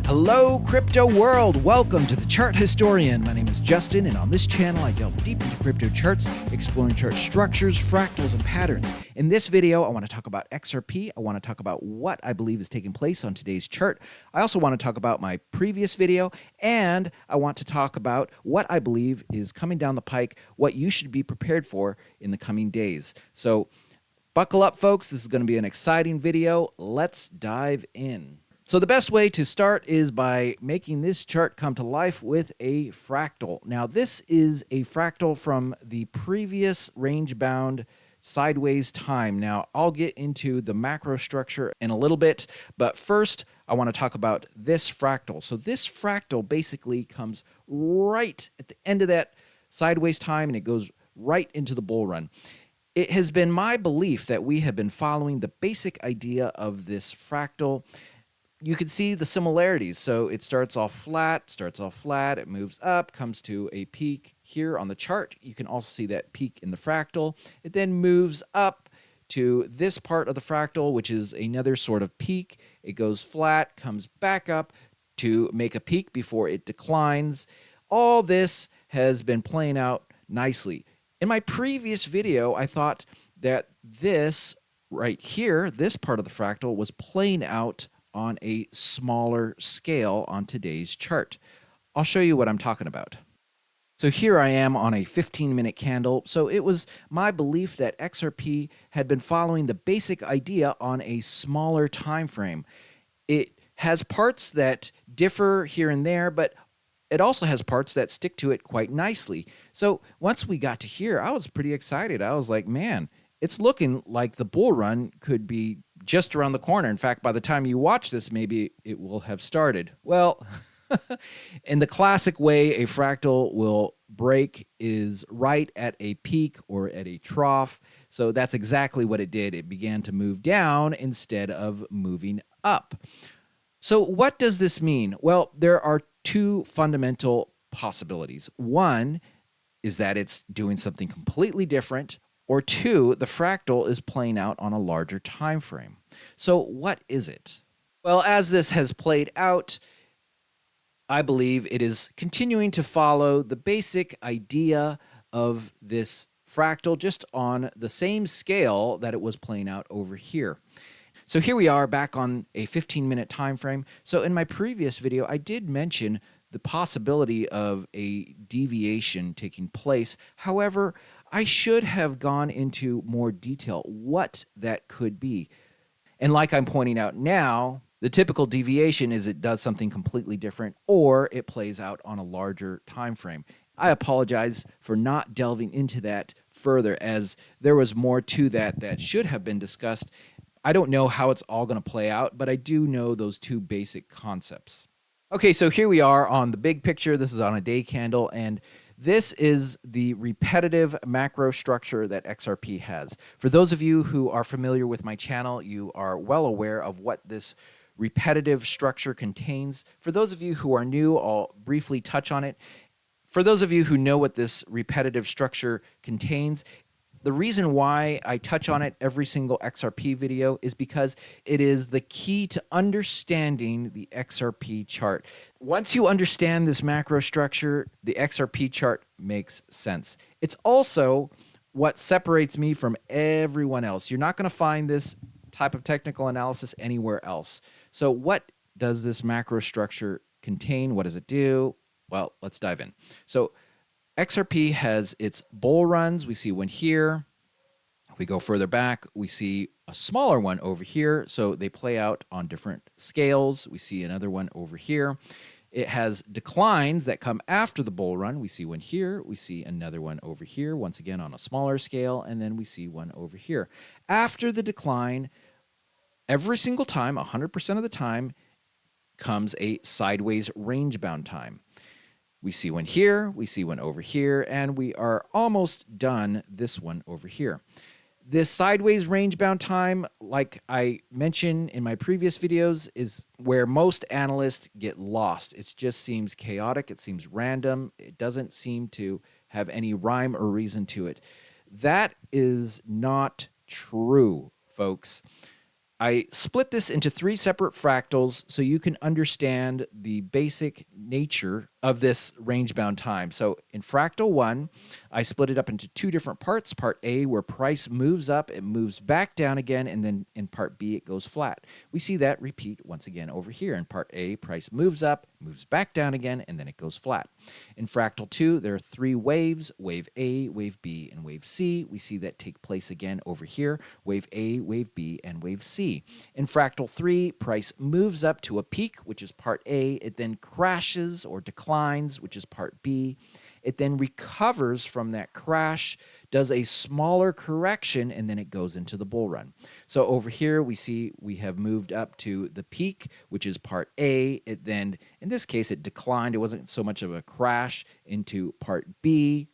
Hello, crypto world. Welcome to the Chart Historian. My name is Justin, and on this channel, I delve deep into crypto charts, exploring chart structures, fractals, and patterns. In this video, I want to talk about XRP. I want to talk about what I believe is taking place on today's chart. I also want to talk about my previous video, and I want to talk about what I believe is coming down the pike, what you should be prepared for in the coming days. So buckle up, folks. This is going to be an exciting video. Let's dive in. So the best way to start is by making this chart come to life with a fractal. Now, this is a fractal from the previous range-bound sideways time. Now, I'll get into the macro structure in a little bit, but first, I want to talk about this fractal. So this fractal basically comes right at the end of that sideways time, and it goes right into the bull run. It has been my belief that we have been following the basic idea of this fractal. You can see the similarities. So it starts off flat, it moves up, comes to a peak here on the chart. You can also see that peak in the fractal. It then moves up to this part of the fractal, which is another sort of peak. It goes flat, comes back up to make a peak before it declines. All this has been playing out nicely. In my previous video, I thought that this right here, this part of the fractal, was playing out on a smaller scale on today's chart. I'll show you what I'm talking about. So here I am on a 15-minute candle. So it was my belief that XRP had been following the basic idea on a smaller time frame. It has parts that differ here and there, but it also has parts that stick to it quite nicely. So once we got to here, I was pretty excited. I was like, man, it's looking like the bull run could be just around the corner. In fact, by the time you watch this, maybe it will have started. Well, in the classic way a fractal will break is right at a peak or at a trough. So that's exactly what it did. It began to move down instead of moving up. So what does this mean? Well, there are two fundamental possibilities. One is that it's doing something completely different, or two, the fractal is playing out on a larger time frame. So what is it? Well, as this has played out, I believe it is continuing to follow the basic idea of this fractal, just on the same scale that it was playing out over here. So here we are back on a 15-minute time frame. So in my previous video, I did mention the possibility of a deviation taking place. However, I should have gone into more detail what that could be. And like I'm pointing out now, the typical deviation is it does something completely different or it plays out on a larger time frame. I apologize for not delving into that further, as there was more to that that should have been discussed. I don't know how it's all going to play out, but I do know those two basic concepts. Okay, so here we are on the big picture. This is on a day candle, and this is the repetitive macro structure that XRP has. For those of you who are familiar with my channel, you are well aware of what this repetitive structure contains. For those of you who are new, I'll briefly touch on it. For those of you who know what this repetitive structure contains, the reason why I touch on it every single XRP video is because it is the key to understanding the XRP chart. Once you understand this macro structure, the XRP chart makes sense. It's also what separates me from everyone else. You're not going to find this type of technical analysis anywhere else. So what does this macro structure contain? What does it do? Well, let's dive in. So XRP has its bull runs. We see one here. If we go further back, we see a smaller one over here. So they play out on different scales. We see another one over here. It has declines that come after the bull run. We see one here. We see another one over here, once again on a smaller scale. And then we see one over here. After the decline, every single time, 100% of the time, comes a sideways range-bound time. We see one here, we see one over here, and we are almost done this one over here. This sideways range-bound time, like I mentioned in my previous videos, is where most analysts get lost. It just seems chaotic, it seems random, it doesn't seem to have any rhyme or reason to it. That is not true, folks. I split this into 3 separate fractals so you can understand the basic nature of this range-bound time. So in fractal 1, I split it up into 2 different parts. Part A, where price moves up, it moves back down again, and then in part B, it goes flat. We see that repeat once again over here. In part A, price moves up, moves back down again, and then it goes flat. In fractal 2, there are 3 waves, wave A, wave B, and wave C. We see that take place again over here, wave A, wave B, and wave C. In fractal 3, price moves up to a peak, which is part A. It then crashes or declines, which is part B. It then recovers from that crash, does a smaller correction, and then it goes into the bull run. So over here, we see we have moved up to the peak, which is part A. It then, in this case, it declined. It wasn't so much of a crash, into part B.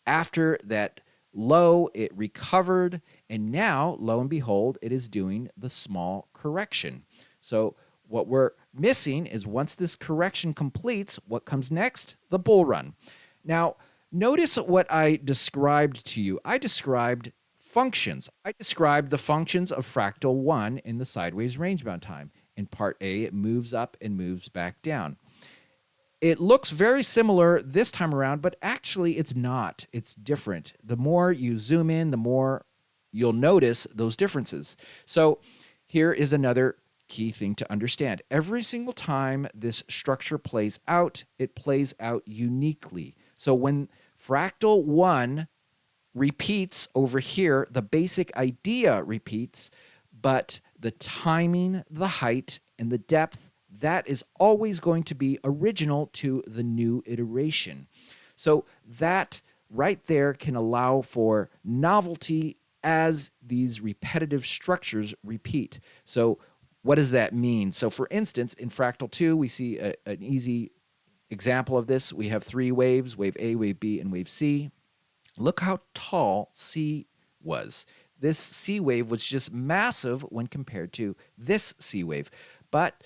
After that low, it recovered, and now, lo and behold, it is doing the small correction. So what we're missing is once this correction completes, what comes next? The bull run. Now, notice what I described to you. I described functions. I described the functions of fractal 1 in the sideways range-bound time. In part A, it moves up and moves back down. It looks very similar this time around, but actually it's not. It's different. The more you zoom in, the more you'll notice those differences. So here is another key thing to understand. Every single time this structure plays out, it plays out uniquely. So when fractal 1 repeats over here, the basic idea repeats, but the timing, the height, and the depth, that is always going to be original to the new iteration. So that right there can allow for novelty as these repetitive structures repeat. So what does that mean? So for instance, in fractal 2, we see an easy example of this. We have 3 waves, wave A, wave B, and wave C. Look how tall C was. This C wave was just massive when compared to this C wave. But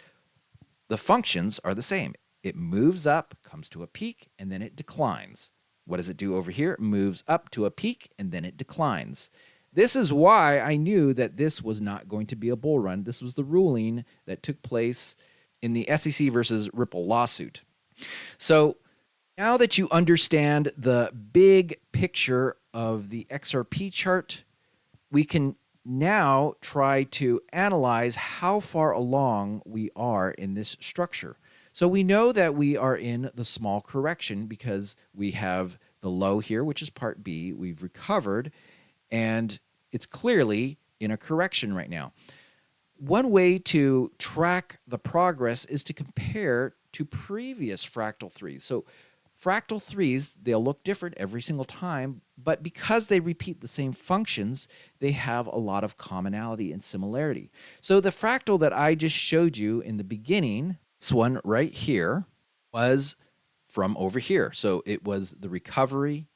the functions are the same. It moves up, comes to a peak, and then it declines. What does it do over here? It moves up to a peak, and then it declines. This is why I knew that this was not going to be a bull run. This was the ruling that took place in the SEC versus Ripple lawsuit. So now that you understand the big picture of the XRP chart, we can now try to analyze how far along we are in this structure. So we know that we are in the small correction because we have the low here, which is part B. We've recovered, and it's clearly in a correction right now. One way to track the progress is to compare to previous fractal 3s. So fractal 3s, they'll look different every single time, but because they repeat the same functions, they have a lot of commonality and similarity. So the fractal that I just showed you in the beginning, this one right here, was from over here. So it was the recovery,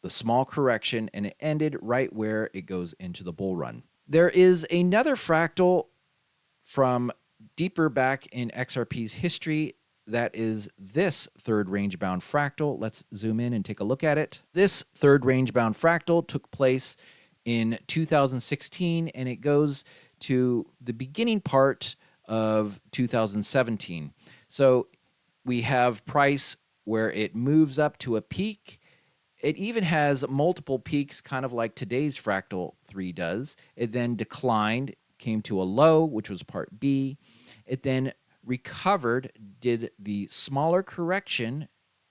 the small correction, and it ended right where it goes into the bull run. There is another fractal from deeper back in XRP's history. That is this third range-bound fractal. Let's zoom in and take a look at it. This third range-bound fractal took place in 2016, and it goes to the beginning part of 2017. So we have price where it moves up to a peak. It even has multiple peaks, kind of like today's fractal 3 does. It then declined, came to a low, which was part B. It then recovered, did the smaller correction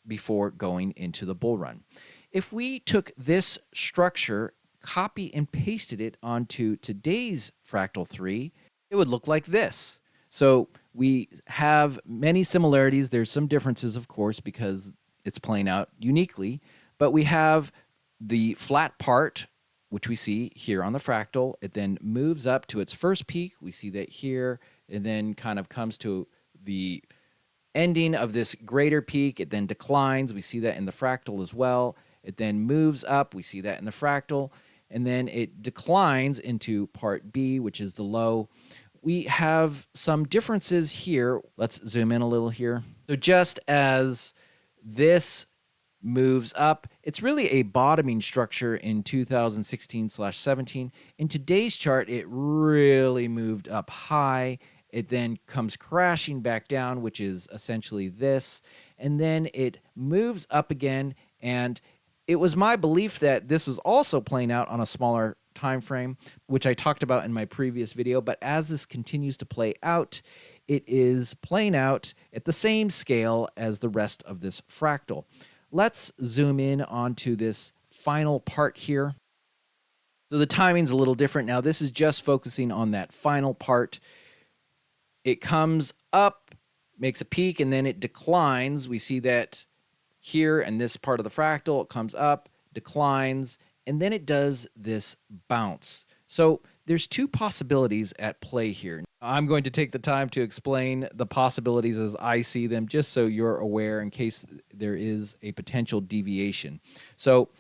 before going into the bull run. If we took this structure, copy and pasted it onto today's fractal 3, it would look like this. So we have many similarities. There's some differences, of course, because it's playing out uniquely, but we have the flat part, which we see here on the fractal. It then moves up to its first peak. We see that here. It then kind of comes to the ending of this greater peak. It then declines. We see that in the fractal as well. It then moves up. We see that in the fractal. And then it declines into part B, which is the low. We have some differences here. Let's zoom in a little here. So just as this moves up. It's really a bottoming structure in 2016/17. In today's chart, it really moved up high. It then comes crashing back down, which is essentially this, and then it moves up again. And it was my belief that this was also playing out on a smaller time frame, which I talked about in my previous video. But as this continues to play out, it is playing out at the same scale as the rest of this fractal. Let's zoom in onto this final part here. So the timing's a little different now. This is just focusing on that final part. It comes up, makes a peak, and then it declines. We see that here in this part of the fractal. It comes up, declines, and then it does this bounce. So there's two possibilities at play here. I'm going to take the time to explain the possibilities as I see them, just so you're aware in case there is a potential deviation. So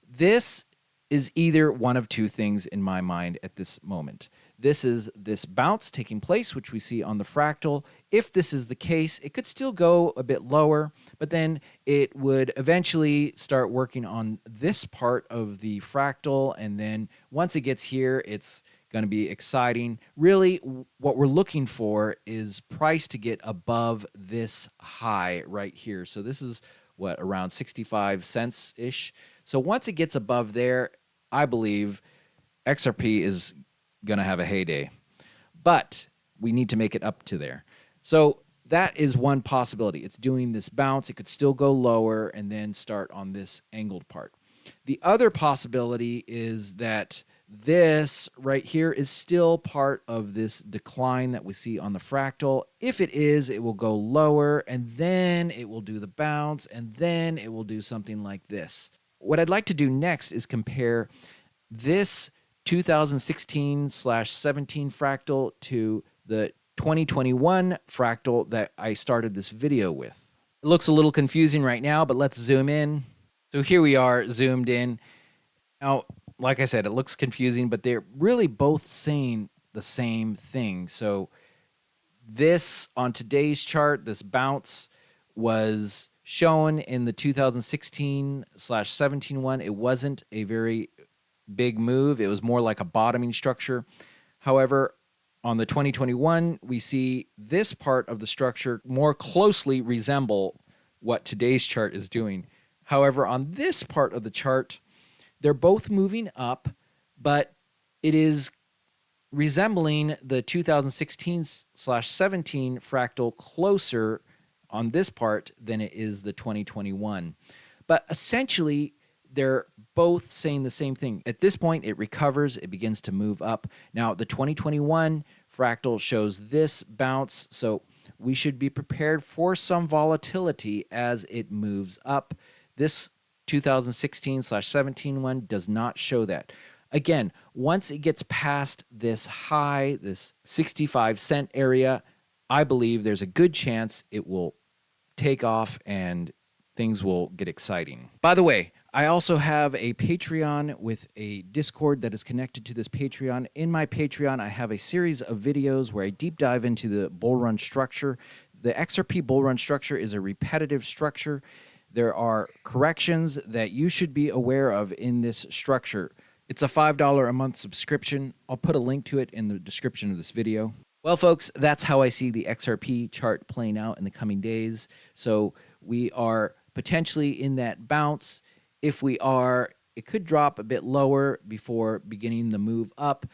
this is either one of two things in my mind at this moment. This is this bounce taking place, which we see on the fractal. If this is the case, it could still go a bit lower, but then it would eventually start working on this part of the fractal. And then once it gets here, it's going to be exciting. Really, what we're looking for is price to get above this high right here. So this is what, around 65 cents-ish. So once it gets above there, I believe XRP is going to have a heyday. But we need to make it up to there. So that is one possibility. It's doing this bounce. It could still go lower and then start on this angled part. The other possibility is that this right here is still part of this decline that we see on the fractal. If it is, it will go lower, and then it will do the bounce, and then it will do something like this. What I'd like to do next is compare this 2016/17 fractal to the 2021 fractal that I started this video with. It looks a little confusing right now, but let's zoom in. So here we are zoomed in. Now, like I said, it looks confusing, but they're really both saying the same thing. So this, on today's chart, this bounce was shown in the 2016/17 one. It wasn't a very big move. It was more like a bottoming structure. However, on the 2021, we see this part of the structure more closely resemble what today's chart is doing. However, on this part of the chart, they're both moving up, but it is resembling the 2016/17 fractal closer on this part than it is the 2021. But essentially, they're both saying the same thing. At this point, it recovers, it begins to move up. Now, the 2021 fractal shows this bounce, so we should be prepared for some volatility as it moves up. This 2016/17 one does not show that. Again, once it gets past this high, this 65-cent area, I believe there's a good chance it will take off and things will get exciting. By the way, I also have a Patreon with a Discord that is connected to this Patreon. In my Patreon, I have a series of videos where I deep dive into the bull run structure. The XRP bull run structure is a repetitive structure. There are corrections that you should be aware of in this structure. It's a $5 a month subscription. I'll put a link to it in the description of this video. Well, folks, that's how I see the XRP chart playing out in the coming days. So we are potentially in that bounce. If we are, it could drop a bit lower before beginning the move up.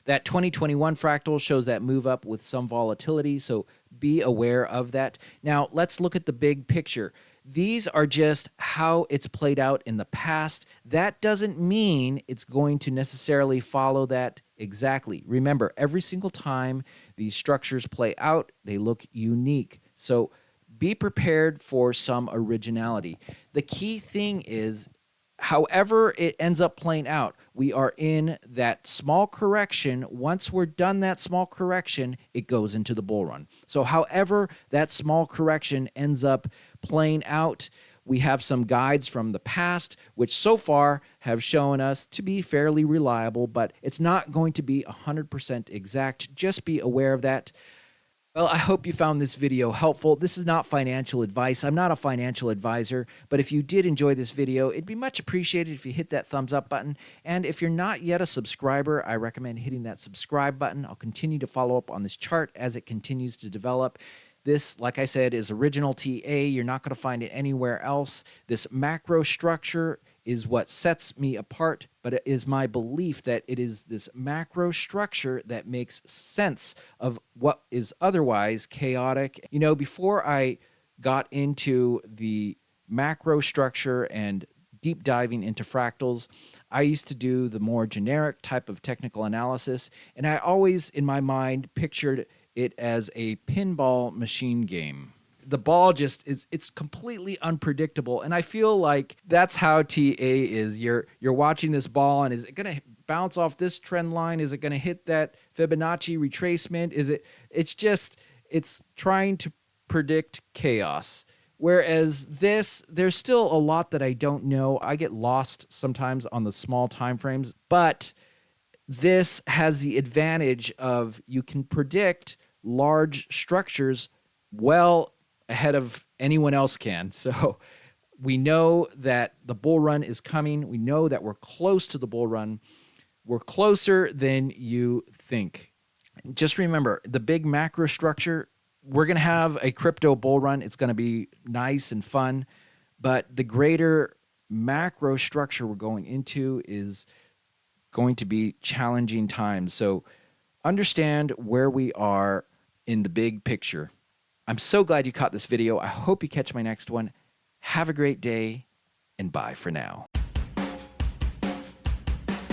That 2021 fractal shows that move up with some volatility, so be aware of that. Now, let's look at the big picture. These are just how it's played out in the past. That doesn't mean it's going to necessarily follow that exactly. Remember, every single time these structures play out, they look unique. So be prepared for some originality. The key thing is, however it ends up playing out, we are in that small correction. Once we're done that small correction, it goes into the bull run. So however that small correction ends up playing out, we have some guides from the past, which so far have shown us to be fairly reliable, but it's not going to be 100% exact. Just be aware of that. Well, I hope you found this video helpful. This is not financial advice. I'm not a financial advisor, but if you did enjoy this video, it'd be much appreciated if you hit that thumbs up button. And if you're not yet a subscriber, I recommend hitting that subscribe button. I'll continue to follow up on this chart as it continues to develop. This, like I said, is original TA. You're not going to find it anywhere else. This macro structure is what sets me apart, but it is my belief that it is this macro structure that makes sense of what is otherwise chaotic. You know, before I got into the macro structure and deep diving into fractals, I used to do the more generic type of technical analysis, and I always, in my mind, pictured it as a pinball machine game. The ball just is, it's completely unpredictable, and I feel like that's how TA is. You're watching this ball, and is it going to bounce off this trend line? Is it going to hit that Fibonacci retracement? It's trying to predict chaos. Whereas this, there's still a lot that I don't know. I get lost sometimes on the small time frames, but this has the advantage of you can predict large structures well ahead of anyone else can. So we know that the bull run is coming. We know that we're close to the bull run. We're closer than you think. Just remember, the big macro structure, we're going to have a crypto bull run. It's going to be nice and fun. But the greater macro structure we're going into is going to be challenging times. So understand where we are in the big picture. I'm so glad you caught this video. I hope you catch my next one. Have a great day, and bye for now.